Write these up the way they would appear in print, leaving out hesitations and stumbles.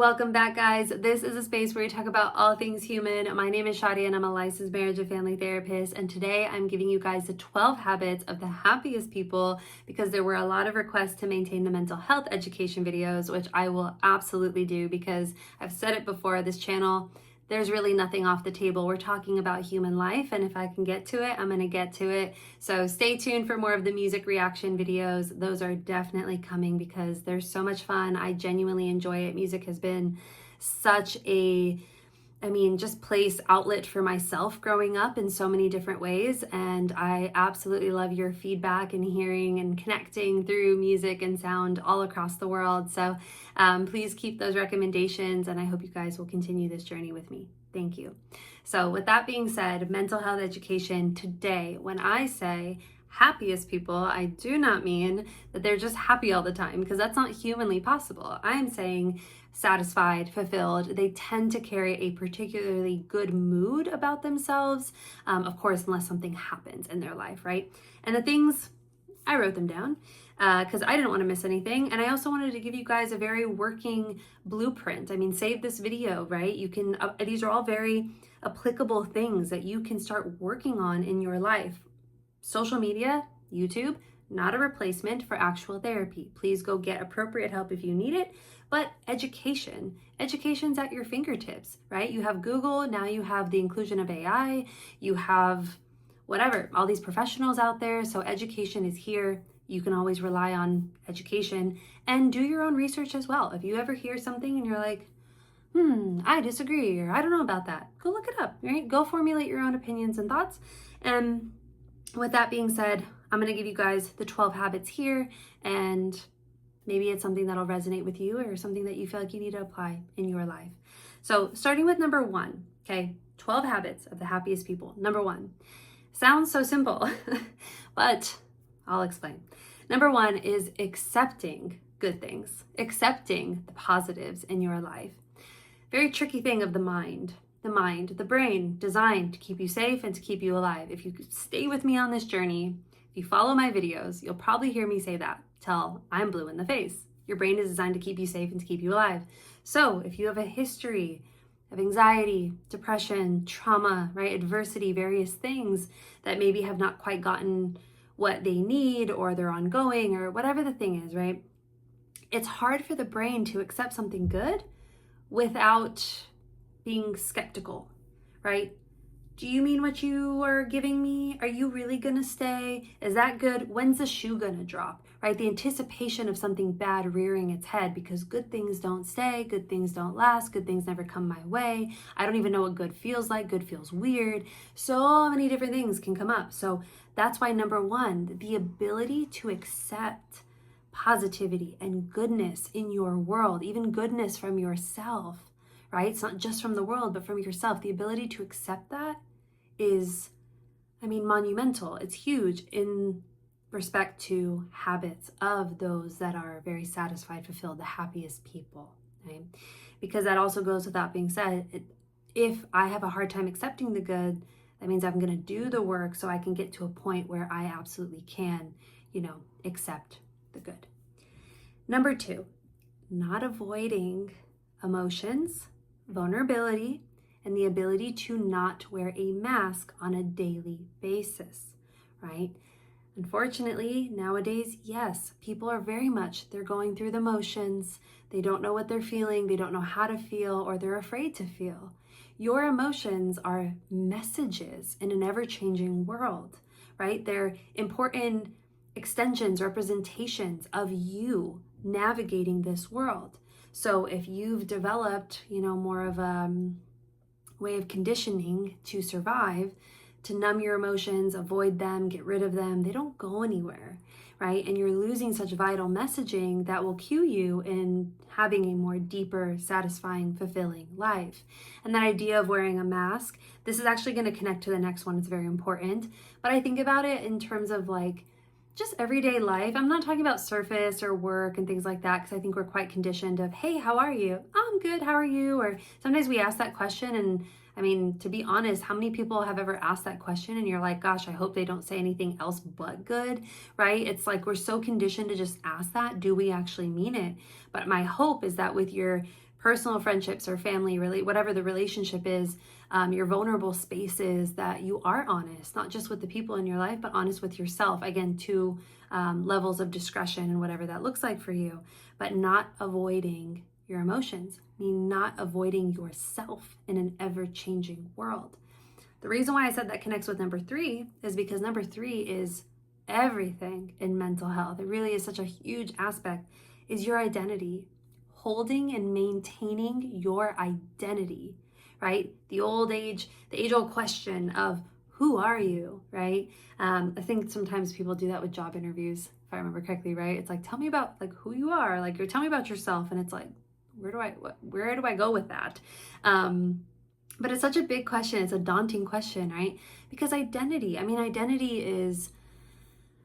Welcome back, guys. This is a space where we talk about all things human. My name is Shadia and I'm a licensed marriage and family therapist. And today I'm giving you guys the 12 habits of the happiest people because there were a lot of requests to maintain the mental health education videos, which I will absolutely do because I've said it before, this channel, there's really nothing off the table. We're talking about human life, and if I can get to it, I'm gonna get to it. So stay tuned for more of the music reaction videos. Those are definitely coming because they're so much fun. I genuinely enjoy it. Music has been such a, just place outlet for myself growing up in so many different ways. And I absolutely love your feedback and hearing and connecting through music and sound all across the world. So please keep those recommendations, and I hope you guys will continue this journey with me. Thank you. So with that being said, mental health education today, when I say happiest people, I do not mean that they're just happy all the time, because that's not humanly possible. I'm saying satisfied, fulfilled. They tend to carry a particularly good mood about themselves, of course, unless something happens in their life, right? And the things, I wrote them down because I didn't want to miss anything. And I also wanted to give you guys a very working blueprint. Save this video, right? You can, these are all very applicable things that you can start working on in your life. Social media, YouTube, not a replacement for actual therapy. Please go get appropriate help if you need it. But education's at your fingertips, right? You have Google, now you have the inclusion of AI, you have whatever, all these professionals out there. So education is here. You can always rely on education and do your own research as well. If you ever hear something and you're like, I disagree, or I don't know about that, go look it up, right? Go formulate your own opinions and thoughts. And with that being said, I'm going to give you guys the 12 habits here, and maybe it's something that'll resonate with you or something that you feel like you need to apply in your life. So starting with number 1, okay, 12 habits of the happiest people. Number 1, sounds so simple, but I'll explain. Number 1 is accepting good things, accepting the positives in your life. Very tricky thing of the mind. The brain, designed to keep you safe and to keep you alive. If you stay with me on this journey, if you follow my videos, you'll probably hear me say that till I'm blue in the face. Your brain is designed to keep you safe and to keep you alive. So if you have a history of anxiety, depression, trauma, right, adversity, various things that maybe have not quite gotten what they need, or they're ongoing, or whatever the thing is, right? It's hard for the brain to accept something good without being skeptical, right? Do you mean what you are giving me? Are you really gonna stay? Is that good? When's the shoe gonna drop, right? The anticipation of something bad rearing its head, because good things don't stay, good things don't last, good things never come my way. I don't even know what good feels like. Good feels weird. So many different things can come up. So that's why number 1, the ability to accept positivity and goodness in your world, even goodness from yourself, right? It's not just from the world, but from yourself. The ability to accept that is, monumental. It's huge in respect to habits of those that are very satisfied, fulfilled, the happiest people, right? Because that also goes without being said. If I have a hard time accepting the good, that means I'm going to do the work so I can get to a point where I absolutely can, accept the good. Number 2, not avoiding emotions, vulnerability, and the ability to not wear a mask on a daily basis, right? Unfortunately, nowadays, yes, people are they're going through the motions. They don't know what they're feeling. They don't know how to feel, or they're afraid to feel. Your emotions are messages in an ever-changing world, right? They're important extensions, representations of you navigating this world. So if you've developed, more of a way of conditioning to survive, to numb your emotions, avoid them, get rid of them, they don't go anywhere, right? And you're losing such vital messaging that will cue you in having a more deeper, satisfying, fulfilling life. And that idea of wearing a mask, this is actually going to connect to the next one. It's very important. But I think about it in terms of just everyday life. I'm not talking about surface or work and things like that, because I think we're quite conditioned of, hey, how are you? Oh, I'm good, how are you? Or sometimes we ask that question, and to be honest, how many people have ever asked that question and you're like, gosh, I hope they don't say anything else but good, right? It's like we're so conditioned to just ask that. Do we actually mean it? But my hope is that with your personal friendships or family, really, whatever the relationship is, your vulnerable spaces, that you are honest, not just with the people in your life, but honest with yourself. Again, two levels of discretion and whatever that looks like for you, but not avoiding your emotions, meaning not avoiding yourself in an ever-changing world. The reason why I said that connects with number 3 is because number 3 is everything in mental health. It really is such a huge aspect, is your identity. Holding and maintaining your identity, right? The age-old question of who are you, right? I think sometimes people do that with job interviews, if I remember correctly, right? It's like, tell me about like who you are, like, or tell me about yourself, and it's like, where do I go with that? But it's such a big question. It's a daunting question, right? Because identity is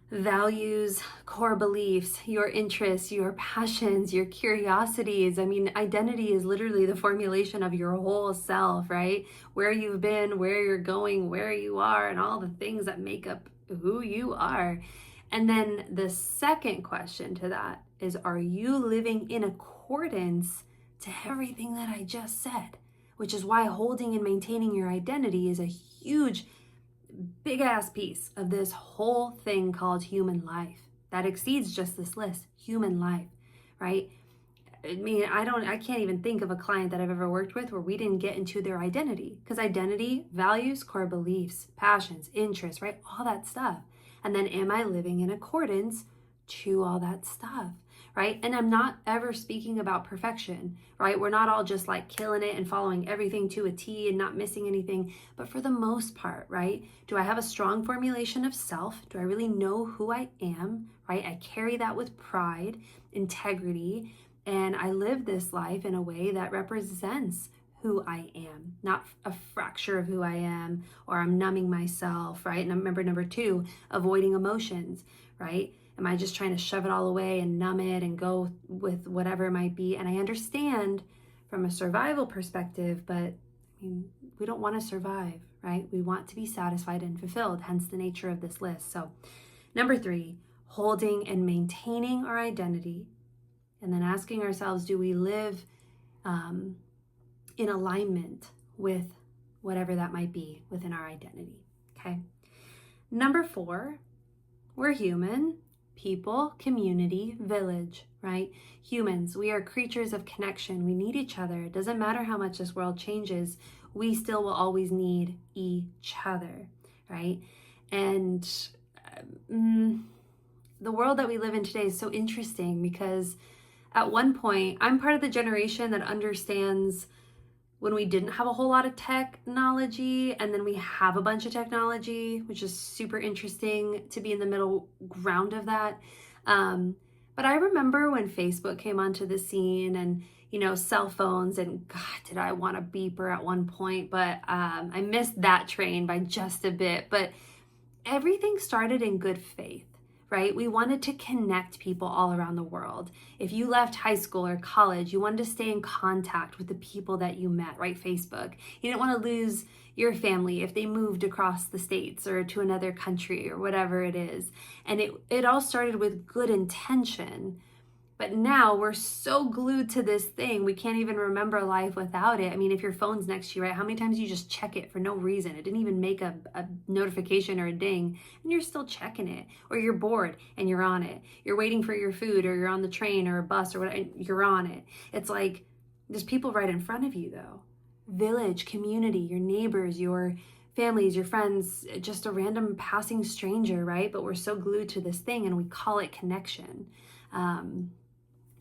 values, core beliefs, your interests, your passions, your curiosities. Identity is literally the formulation of your whole self, right? Where you've been, where you're going, where you are, and all the things that make up who you are. And then the second question to that is, are you living in accordance to everything that I just said? Which is why holding and maintaining your identity is a huge, big ass piece of this whole thing called human life that exceeds just this list. Human life, right? I can't even think of a client that I've ever worked with where we didn't get into their identity, because identity, values, core beliefs, passions, interests, right? All that stuff. And then, am I living in accordance to all that stuff, right? And I'm not ever speaking about perfection, right? We're not all just like killing it and following everything to a T and not missing anything. But for the most part, right? Do I have a strong formulation of self? Do I really know who I am, right? I carry that with pride, integrity, and I live this life in a way that represents who I am, not a fracture of who I am, or I'm numbing myself, right? And remember, number 2, avoiding emotions, right? Am I just trying to shove it all away and numb it and go with whatever it might be? And I understand from a survival perspective, but we don't want to survive, right? We want to be satisfied and fulfilled, hence the nature of this list. So number 3, holding and maintaining our identity, and then asking ourselves, do we live in alignment with whatever that might be within our identity, okay? Number 4, we're human. People, community, village, right? Humans, we are creatures of connection. We need each other. It doesn't matter how much this world changes, we still will always need each other, right? And the world that we live in today is so interesting, because at one point, I'm part of the generation that understands when we didn't have a whole lot of technology, and then we have a bunch of technology, which is super interesting to be in the middle ground of that. But I remember when Facebook came onto the scene, and cell phones, and God, did I want a beeper at one point, but I missed that train by just a bit. But everything started in good faith, right? We wanted to connect people all around the world. If you left high school or college, you wanted to stay in contact with the people that you met, right? Facebook. You didn't want to lose your family if they moved across the states or to another country or whatever it is. And it all started with good intention. But now we're so glued to this thing, we can't even remember life without it. If your phone's next to you, right? How many times you just check it for no reason? It didn't even make a notification or a ding, and you're still checking it. Or you're bored and you're on it. You're waiting for your food, or you're on the train or a bus or whatever, and you're on it. It's like there's people right in front of you, though. Village, community, your neighbors, your families, your friends, just a random passing stranger, right? But we're so glued to this thing, and we call it connection.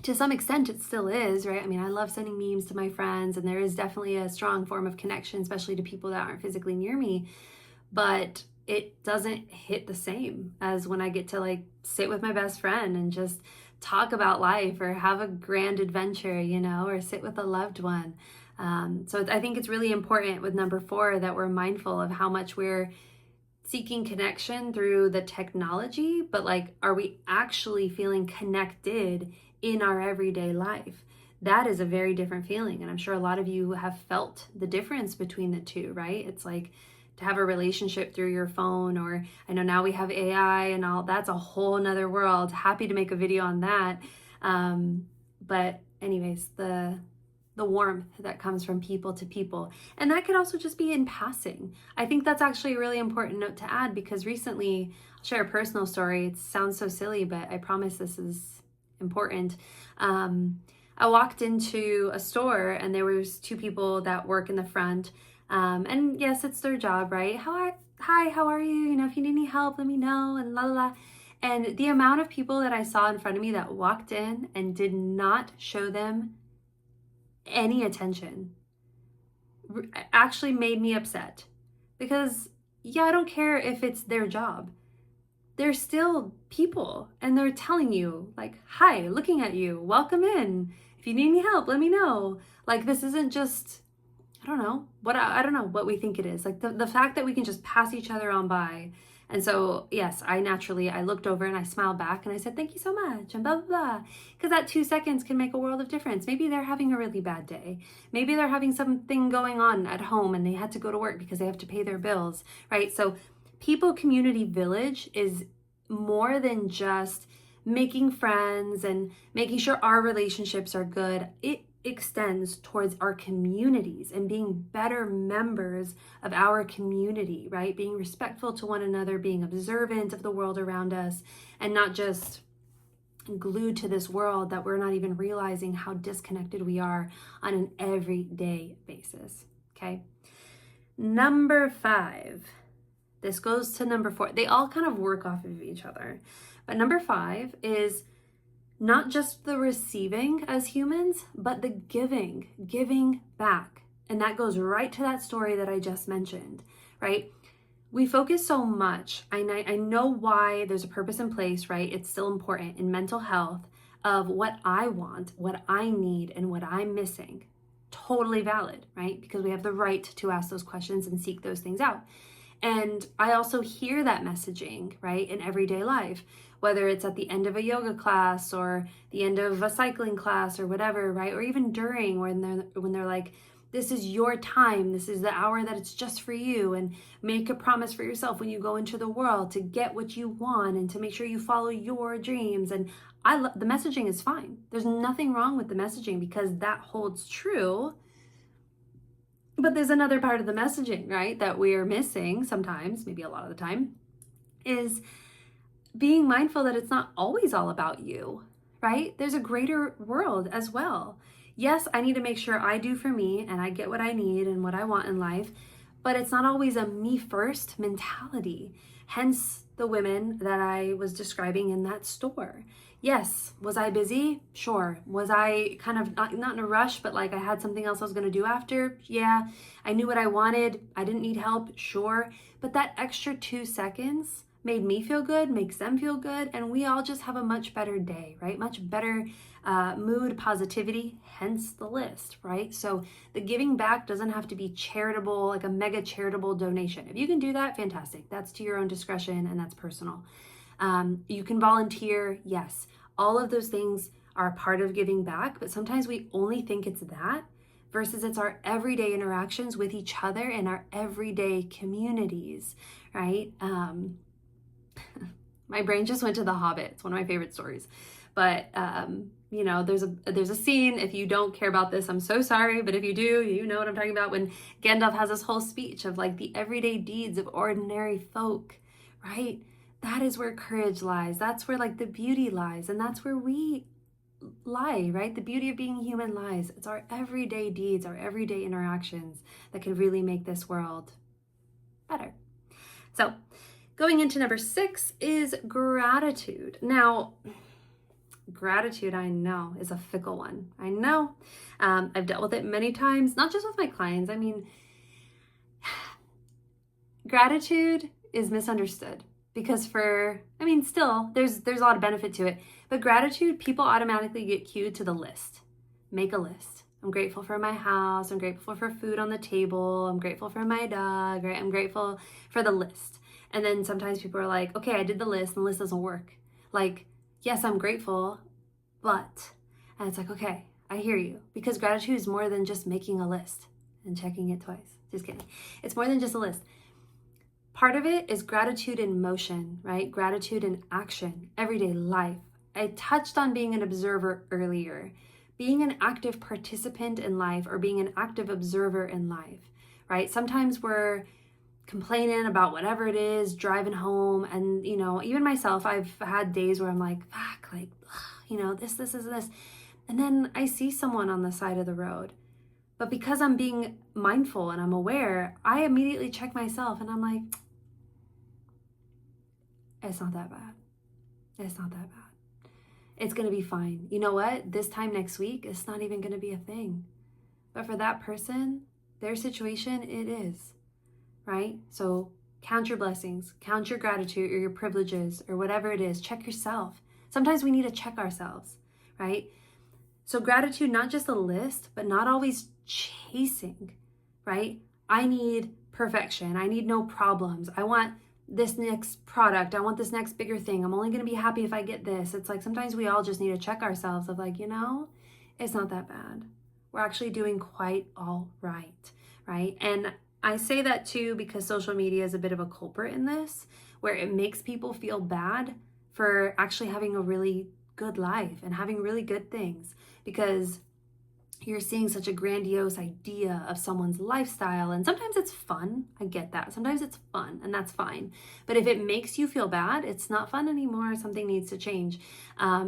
To some extent, it still is, right? I love sending memes to my friends, and there is definitely a strong form of connection, especially to people that aren't physically near me. But it doesn't hit the same as when I get to sit with my best friend and just talk about life, or have a grand adventure, or sit with a loved one. So I think it's really important with number 4 that we're mindful of how much we're seeking connection through the technology, but are we actually feeling connected in our everyday life? That is a very different feeling, and I'm sure a lot of you have felt the difference between the two, right? It's like to have a relationship through your phone, or I know now we have AI and all, that's a whole nother world. Happy to make a video on that. But anyways, the the warmth that comes from people to people. And that could also just be in passing. I think that's actually a really important note to add, because recently, I'll share a personal story. It sounds so silly, but I promise this is important. I walked into a store and there was two people that work in the front. And yes, it's their job, right? Hi, how are you? You know, if you need any help, let me know, and la la la. And the amount of people that I saw in front of me that walked in and did not show them any attention actually made me upset. Because, yeah, I don't care if it's their job. They're still people, and they're telling you, like, hi, looking at you, welcome in. If you need any help, let me know. Like, this isn't just, I don't know what we think it is. Like the fact that we can just pass each other on by. And so, yes, I looked over and I smiled back and I said, thank you so much, and blah, blah, blah. Because that 2 seconds can make a world of difference. Maybe they're having a really bad day. Maybe they're having something going on at home and they had to go to work because they have to pay their bills, right? So People Community Village is more than just making friends and making sure our relationships are good. It extends towards our communities and being better members of our community, right? Being respectful to one another, being observant of the world around us, and not just glued to this world that we're not even realizing how disconnected we are on an everyday basis, okay? Number 5. This goes to number 4. They all kind of work off of each other. But number 5 is not just the receiving as humans, but the giving back. And that goes right to that story that I just mentioned, right? We focus so much. I know why there's a purpose in place, right? It's still important in mental health of what I want, what I need, and what I'm missing. Totally valid, right? Because we have the right to ask those questions and seek those things out. And I also hear that messaging, right, in everyday life, whether it's at the end of a yoga class or the end of a cycling class or whatever, right? Or even during when they're like, this is your time. This is the hour that it's just for you, and make a promise for yourself when you go into the world to get what you want and to make sure you follow your dreams. And the messaging is fine. There's nothing wrong with the messaging because that holds true. But there's another part of the messaging, right, that we're missing sometimes, maybe a lot of the time, is being mindful that it's not always all about you, right? There's a greater world as well. Yes, I need to make sure I do for me and I get what I need and what I want in life, but it's not always a me first mentality. Hence the women that I was describing in that store. Yes, was I busy? Sure. Was I kind of not in a rush, but like I had something else I was going to do after? Yeah. I knew what I wanted. I didn't need help. Sure. But that extra 2 seconds made me feel good, makes them feel good, and we all just have a much better day, right? Much better mood, positivity, hence the list, right? So the giving back doesn't have to be charitable, like a mega charitable donation. If you can do that, fantastic. That's to your own discretion and that's personal. You can volunteer, yes. All of those things are a part of giving back, but sometimes we only think it's that versus it's our everyday interactions with each other and our everyday communities, right? My brain just went to The Hobbit. It's one of my favorite stories. But, you know, there's a scene, if you don't care about this, I'm so sorry, but if you do, you know what I'm talking about, when Gandalf has this whole speech of like the everyday deeds of ordinary folk, right? That is where courage lies. That's where like the beauty lies. And that's where we lie, right? The beauty of being human lies. It's our everyday deeds, our everyday interactions that can really make this world better. So going into number 6 is gratitude. Now, gratitude, I know, is a fickle one. I know. I've dealt with it many times, not just with my clients. I mean, gratitude is misunderstood because still, there's a lot of benefit to it. But gratitude, people automatically get cued to the list. Make a list. I'm grateful for my house. I'm grateful for food on the table. I'm grateful for my dog, right? I'm grateful for the list. And then sometimes people are like, okay, I did the list and the list doesn't work. Like, yes, I'm grateful, but, and it's like, okay, I hear you. Because gratitude is more than just making a list and checking it twice. Just kidding. It's more than just a list. Part of it is gratitude in motion, right? Gratitude in action, everyday life. I touched on being an observer earlier, being an active participant in life or being an active observer in life, right? Sometimes we're complaining about whatever it is, driving home, and even myself, I've had days where I'm like, fuck, like, this. And then I see someone on the side of the road. But because I'm being mindful and I'm aware, I immediately check myself and I'm like, it's not that bad. It's not that bad. It's going to be fine. You know what? This time next week, it's not even going to be a thing. But for that person, their situation, it is, right? So count your blessings, count your gratitude or your privileges or whatever it is. Check yourself. Sometimes we need to check ourselves, right? So gratitude, not just a list, but not always chasing, right? I need perfection. I need no problems. I want this next product. I want this next bigger thing. I'm only going to be happy if I get this. It's like sometimes we all just need to check ourselves of like, it's not that bad. We're actually doing quite all right, right? And I say that too because social media is a bit of a culprit in this, where it makes people feel bad for actually having a really good life and having really good things, because you're seeing such a grandiose idea of someone's lifestyle. And sometimes it's fun. I get that. Sometimes it's fun and that's fine. But if it makes you feel bad, it's not fun anymore. Something needs to change,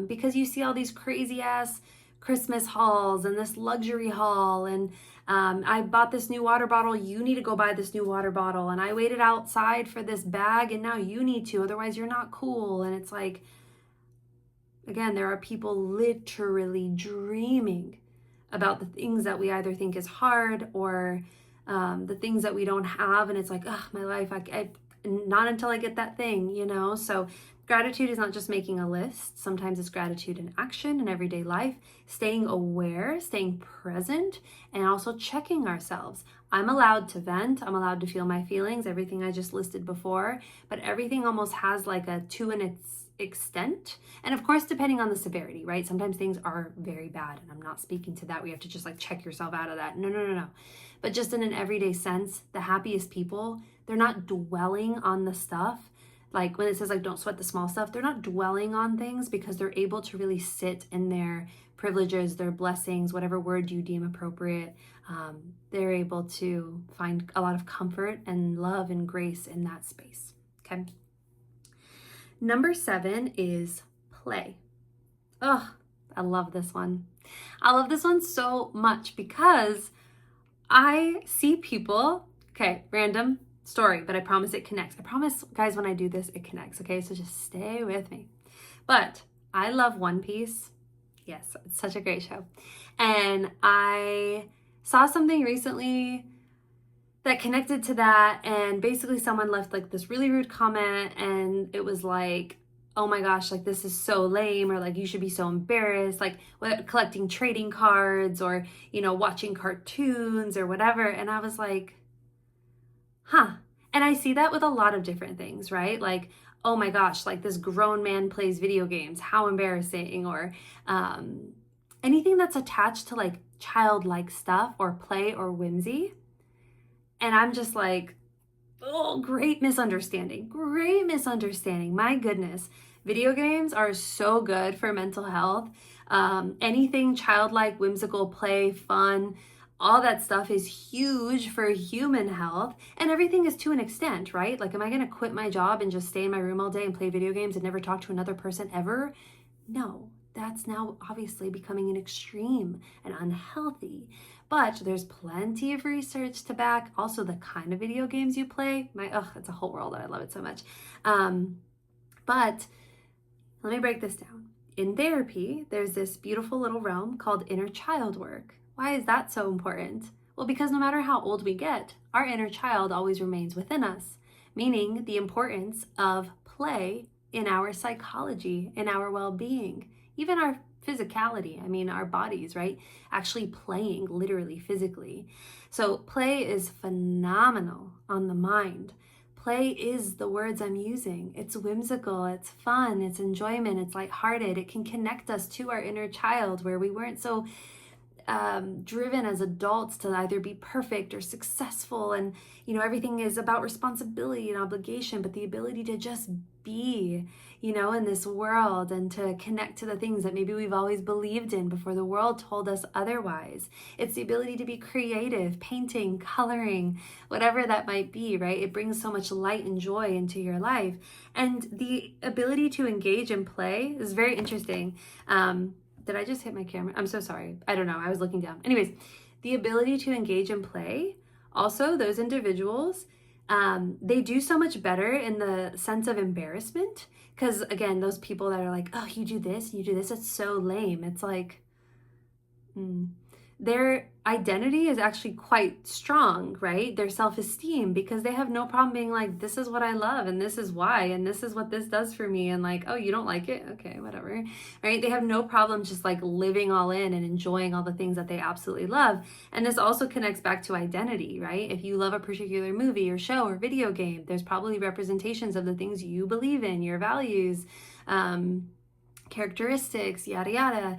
because you see all these crazy ass Christmas hauls and this luxury haul. And I bought this new water bottle. You need to go buy this new water bottle. And I waited outside for this bag and now you need to, otherwise you're not cool. And it's like, again, there are people literally dreaming about the things that we either think is hard or the things that we don't have. And it's like, oh, my life, I not until I get that thing, So gratitude is not just making a list. Sometimes it's gratitude in action in everyday life, staying aware, staying present, and also checking ourselves. I'm allowed to vent. I'm allowed to feel my feelings, everything I just listed before, but everything almost has like a to an extent. And of course, depending on the severity, right? Sometimes things are very bad, and I'm not speaking to that. We have to just like check yourself out of that. No. But just in an everyday sense, the happiest people, they're not dwelling on the stuff. Like when it says like don't sweat the small stuff, they're not dwelling on things because they're able to really sit in their privileges, their blessings, whatever word you deem appropriate. They're able to find a lot of comfort and love and grace in that space. Okay. Number 7 is play. Oh, I love this one. I love this one so much because I see people, okay, random story, but I promise it connects. I promise, guys, when I do this, it connects, okay? So just stay with me. But I love One Piece. Yes, it's such a great show. And I saw something recently that connected to that, and basically someone left like this really rude comment, and it was like, oh my gosh, like this is so lame, or like you should be so embarrassed, like collecting trading cards or watching cartoons or whatever. And I was like, and I see that with a lot of different things, right? Like, oh my gosh, like this grown man plays video games, how embarrassing. Or anything that's attached to like childlike stuff or play or whimsy. And I'm just like, oh, great misunderstanding. My goodness. Video games are so good for mental health. Anything childlike, whimsical, play, fun, all that stuff is huge for human health. And everything is to an extent, right? Like, am I going to quit my job and just stay in my room all day and play video games and never talk to another person ever? No, that's now obviously becoming an extreme and unhealthy. But there's plenty of research to back also the kind of video games you play. It's a whole world and I love it so much. But let me break this down. In therapy, there's this beautiful little realm called inner child work. Why is that so important? Well, because no matter how old we get, our inner child always remains within us, meaning the importance of play in our psychology, in our well-being, even our physicality. I mean, our bodies, right? Actually playing, literally, physically. So play is phenomenal on the mind. Play is the words I'm using. It's whimsical, it's fun, it's enjoyment, it's lighthearted. It can connect us to our inner child where we weren't so driven as adults to either be perfect or successful, and everything is about responsibility and obligation, but the ability to just be, in this world, and to connect to the things that maybe we've always believed in before the world told us otherwise. It's the ability to be creative, painting, coloring, whatever that might be, right? It brings so much light and joy into your life. And the ability to engage and play is very interesting. Did I just hit my camera? I'm so sorry. I don't know. I was looking down. Anyways, the ability to engage and play, also those individuals, they do so much better in the sense of embarrassment. Because again, those people that are like, oh, you do this, it's so lame. It's like, their identity is actually quite strong, right? Their self-esteem, because they have no problem being like, this is what I love, and this is why, and this is what this does for me, and like, oh, you don't like it? Okay, whatever, right? They have no problem just like living all in and enjoying all the things that they absolutely love. And this also connects back to identity, right? If you love a particular movie or show or video game, there's probably representations of the things you believe in, your values, characteristics, yada yada.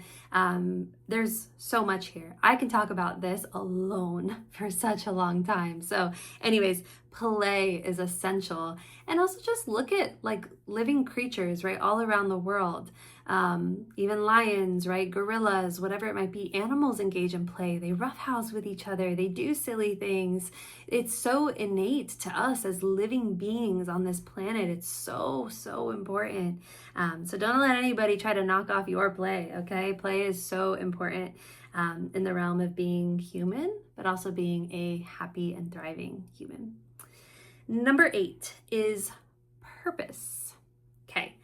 There's so much here. I can talk about this alone for such a long time. So anyways, play is essential. And also just look at like living creatures, right, all around the world. Even lions, right, gorillas, whatever it might be, animals engage in play. They roughhouse with each other. They do silly things. It's so innate to us as living beings on this planet. It's so, so important. So don't let anybody try to knock off your play, okay? Play is so important in the realm of being human, but also being a happy and thriving human. Number 8 is purpose. Okay.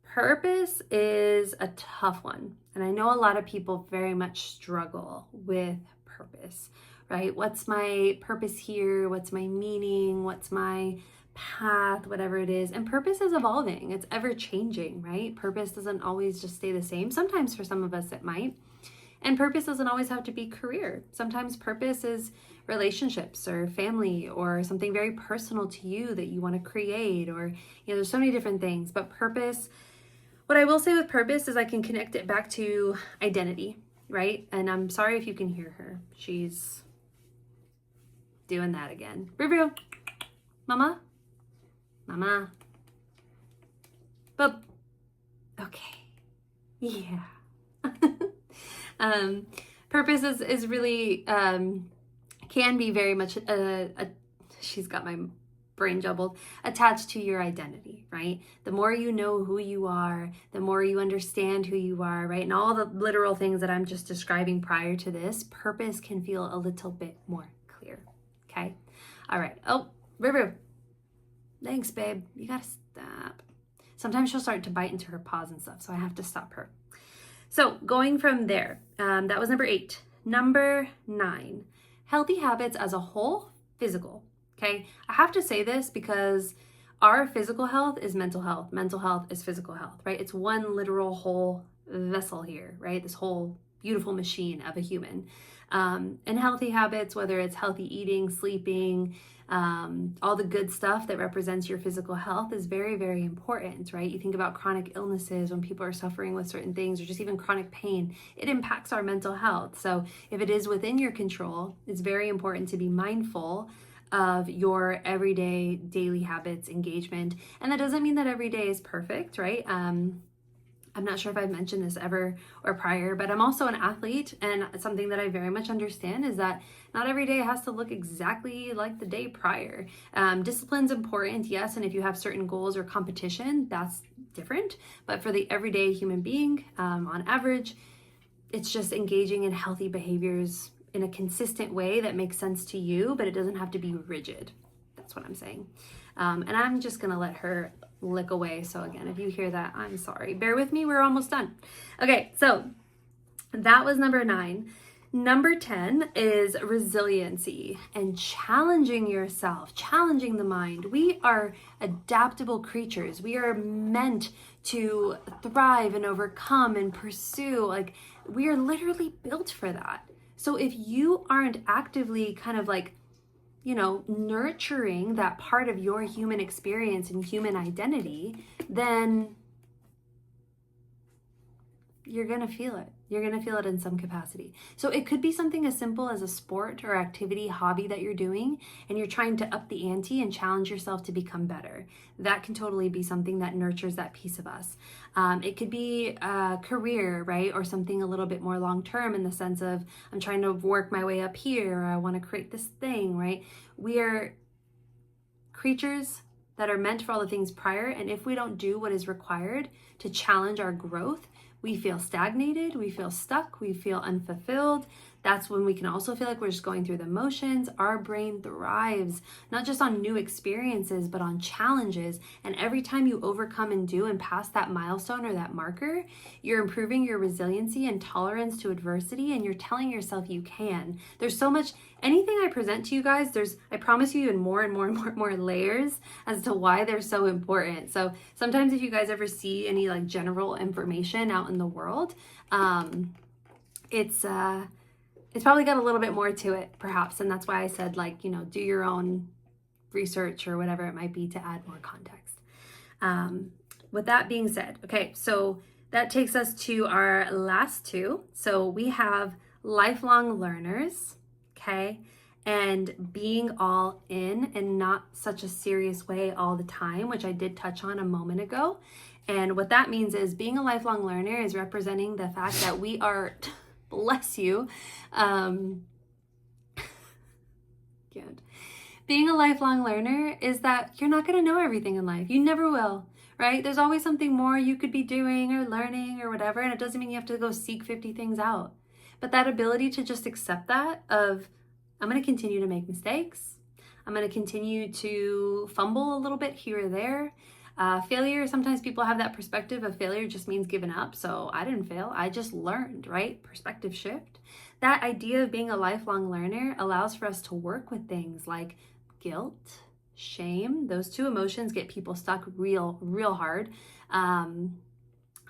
Purpose is a tough one. And I know a lot of people very much struggle with purpose, right? What's my purpose here? What's my meaning? What's my path? Whatever it is. And purpose is evolving. It's ever changing, right? Purpose doesn't always just stay the same. Sometimes for some of us it might. And purpose doesn't always have to be career. Sometimes purpose is relationships or family or something very personal to you that you want to create, or, there's so many different things. But purpose, what I will say with purpose is I can connect it back to identity, right? And I'm sorry if you can hear her. She's doing that again. Review. Mama? Mama? But, okay. Yeah. Purpose is really, can be very much, she's got my brain jumbled, attached to your identity, right? The more you know who you are, the more you understand who you are, right? And all the literal things that I'm just describing prior to this, purpose can feel a little bit more clear, okay? All right. Oh, River. Thanks, babe. You gotta stop. Sometimes she'll start to bite into her paws and stuff, so I have to stop her. So going from there, that was number 8. Number 9, healthy habits as a whole, physical, okay? I have to say this because our physical health is mental health. Mental health is physical health, right? It's one literal whole vessel here, right? This whole beautiful machine of a human. And healthy habits, whether it's healthy eating, sleeping, all the good stuff that represents your physical health is very, very important, right? You think about chronic illnesses when people are suffering with certain things, or just even chronic pain, it impacts our mental health. So if it is within your control, it's very important to be mindful of your everyday daily habits, engagement. And that doesn't mean that every day is perfect, right? I'm not sure if I've mentioned this ever or prior, but I'm also an athlete, and something that I very much understand is that not every day has to look exactly like the day prior. Discipline's important, yes, and if you have certain goals or competition, that's different. But for the everyday human being, on average, it's just engaging in healthy behaviors in a consistent way that makes sense to you, but it doesn't have to be rigid. That's what I'm saying. And I'm just gonna let her lick away. So again, if you hear that, I'm sorry. Bear with me, we're almost done. Okay, so that was number 9. Number 10 is resiliency and challenging yourself, challenging the mind. We are adaptable creatures. We are meant to thrive and overcome and pursue. Like, we are literally built for that. So if you aren't actively kind of like, nurturing that part of your human experience and human identity, then you're going to feel it. You're going to feel it in some capacity. So it could be something as simple as a sport or activity, hobby that you're doing, and you're trying to up the ante and challenge yourself to become better. That can totally be something that nurtures that piece of us. It could be a career, right? Or something a little bit more long-term in the sense of, I'm trying to work my way up here, or I want to create this thing, right? We are creatures that are meant for all the things prior, and if we don't do what is required to challenge our growth, we feel stagnated, we feel stuck, we feel unfulfilled. That's when we can also feel like we're just going through the motions. Our brain thrives not just on new experiences, but on challenges. And every time you overcome and do and pass that milestone or that marker, you're improving your resiliency and tolerance to adversity, and you're telling yourself you can. There's so much, anything I present to you guys, I promise you, in more and more and more layers as to why they're so important. So sometimes if you guys ever see any like general information out in the world, it's probably got a little bit more to it, perhaps. And that's why I said, like, you know, do your own research or whatever it might be to add more context. With that being said, okay, so that takes us to our last two. So we have lifelong learners, okay, and being all in and not such a serious way all the time, which I did touch on a moment ago. And what that means is being a lifelong learner is representing the fact that we are... bless you. Being a lifelong learner is that you're not going to know everything in life. You never will, right? There's always something more you could be doing or learning or whatever, and it doesn't mean you have to go seek 50 things out. But that ability to just accept that of, I'm going to continue to make mistakes. I'm going to continue to fumble a little bit here or there. Failure, sometimes people have that perspective of failure just means giving up. So I didn't fail, I just learned, right? Perspective shift. That idea of being a lifelong learner allows for us to work with things like guilt, shame. Those two emotions get people stuck real hard.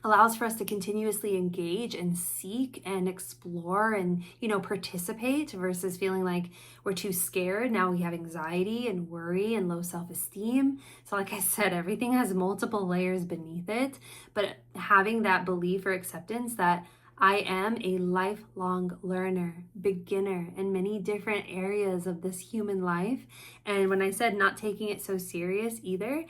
Allows for us to continuously engage and seek and explore and, you know, participate versus feeling like we're too scared. Now we have anxiety and worry and low self-esteem. So like I said, everything has multiple layers beneath it, but having that belief or acceptance that I am a lifelong learner, beginner in many different areas of this human life. And when I said not taking it so serious either,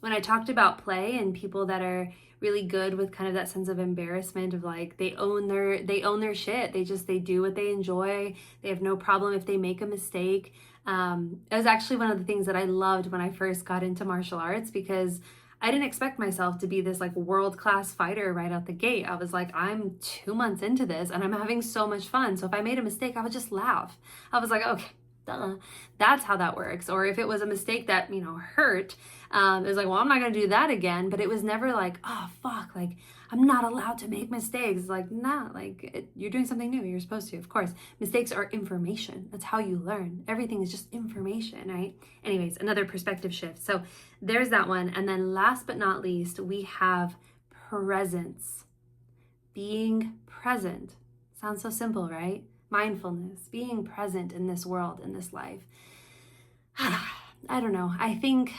when I talked about play and people that are really good with kind of that sense of embarrassment of like they own their shit. They do what they enjoy. They have no problem if they make a mistake. It was actually one of the things that I loved when I first got into martial arts, because I didn't expect myself to be this like world-class fighter right out the gate. I was like, I'm 2 months into this and I'm having so much fun. So if I made a mistake, I would just laugh. I was like, okay, duh. That's how that works. Or if it was a mistake that, you know, hurt, it was like, well, I'm not going to do that again. But it was never like, oh, fuck, like, I'm not allowed to make mistakes. It's like, nah, like, you're doing something new. You're supposed to. Of course, mistakes are information. That's how you learn. Everything is just information, right? Anyways, another perspective shift. So there's that one. And then last but not least, we have presence. Being present. Sounds so simple, right? Mindfulness, being present in this world, in this life. I don't know. I think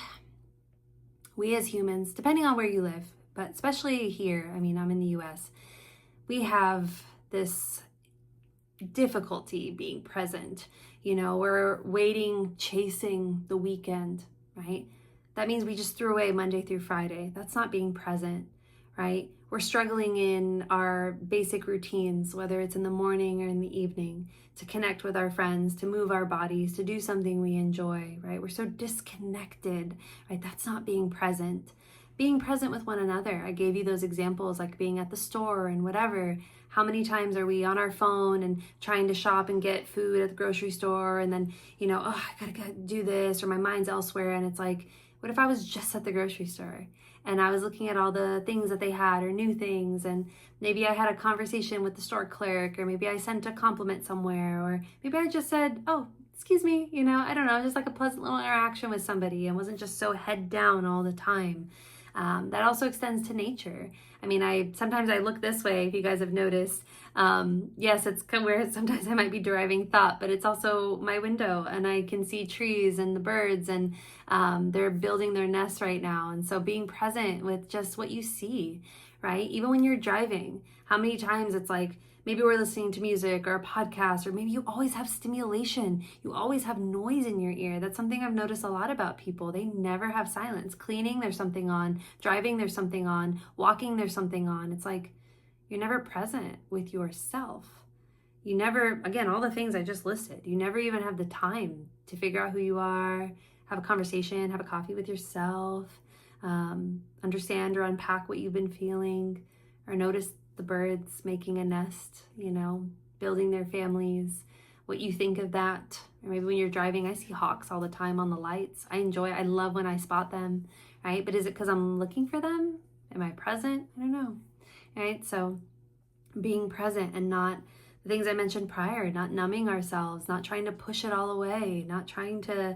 we as humans, depending on where you live, but especially here, I mean, I'm in the US, we have this difficulty being present. You know, we're waiting, chasing the weekend, right? That means we just threw away Monday through Friday. That's not being present, right? We're struggling in our basic routines, whether it's in the morning or in the evening, to connect with our friends, to move our bodies, to do something we enjoy, right? We're so disconnected, right? That's not being present. Being present with one another. I gave you those examples, like being at the store and whatever. How many times are we on our phone and trying to shop and get food at the grocery store, and then, you know, oh, I gotta do this, or my mind's elsewhere, and it's like, what if I was just at the grocery store and I was looking at all the things that they had or new things, and maybe I had a conversation with the store clerk, or maybe I sent a compliment somewhere, or maybe I just said, oh, excuse me, you know, I don't know, just like a pleasant little interaction with somebody and wasn't just so head down all the time. That also extends to nature. I mean, sometimes I look this way, if you guys have noticed. Yes, it's kind of where sometimes I might be deriving thought, but it's also my window, and I can see trees and the birds, and they're building their nests right now. And so being present with just what you see, right? Even when you're driving, how many times it's like, maybe we're listening to music or a podcast, or maybe you always have stimulation. You always have noise in your ear. That's something I've noticed a lot about people. They never have silence. Cleaning, there's something on. Driving, there's something on. Walking, there's something on. It's like you're never present with yourself. You never, again, all the things I just listed, you never even have the time to figure out who you are, have a conversation, have a coffee with yourself, understand or unpack what you've been feeling, or notice the birds making a nest, building their families, what you think of that. Or maybe when you're driving, I see hawks all the time on the lights. I love when I spot them, right? But is it because I'm looking for them? Am I present? I don't know, right? So being present and not the things I mentioned prior, not numbing ourselves, not trying to push it all away, not trying to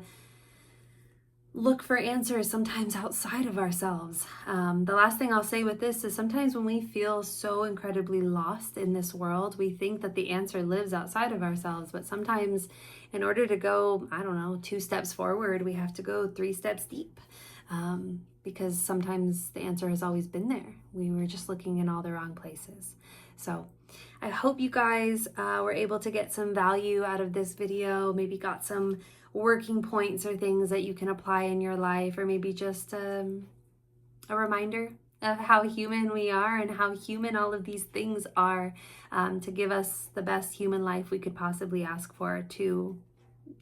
look for answers sometimes outside of ourselves. The last thing I'll say with this is sometimes when we feel so incredibly lost in this world, we think that the answer lives outside of ourselves. But sometimes in order to go, 2 steps forward, we have to go 3 steps deep. Because sometimes the answer has always been there. We were just looking in all the wrong places. So I hope you guys were able to get some value out of this video, maybe got some working points or things that you can apply in your life, or maybe just a reminder of how human we are and how human all of these things are, to give us the best human life we could possibly ask for, to,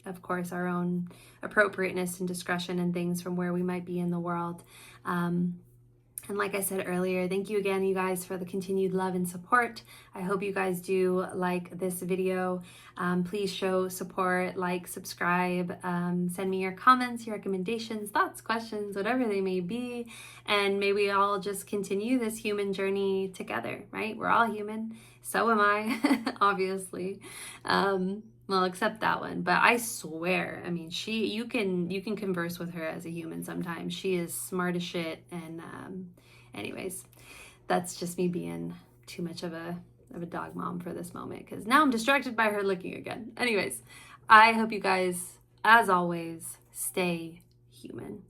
of course, our own appropriateness and discretion and things from where we might be in the world. And like I said earlier, thank you again, you guys, for the continued love and support. I hope you guys do like this video. Please show support, like, subscribe, send me your comments, your recommendations, thoughts, questions, whatever they may be. And may we all just continue this human journey together, right? We're all human. So am I, obviously. Well, except that one, but I swear, you can converse with her as a human sometimes. She is smart as shit. And anyways, that's just me being too much of a dog mom for this moment, because now I'm distracted by her looking again. Anyways, I hope you guys, as always, stay human.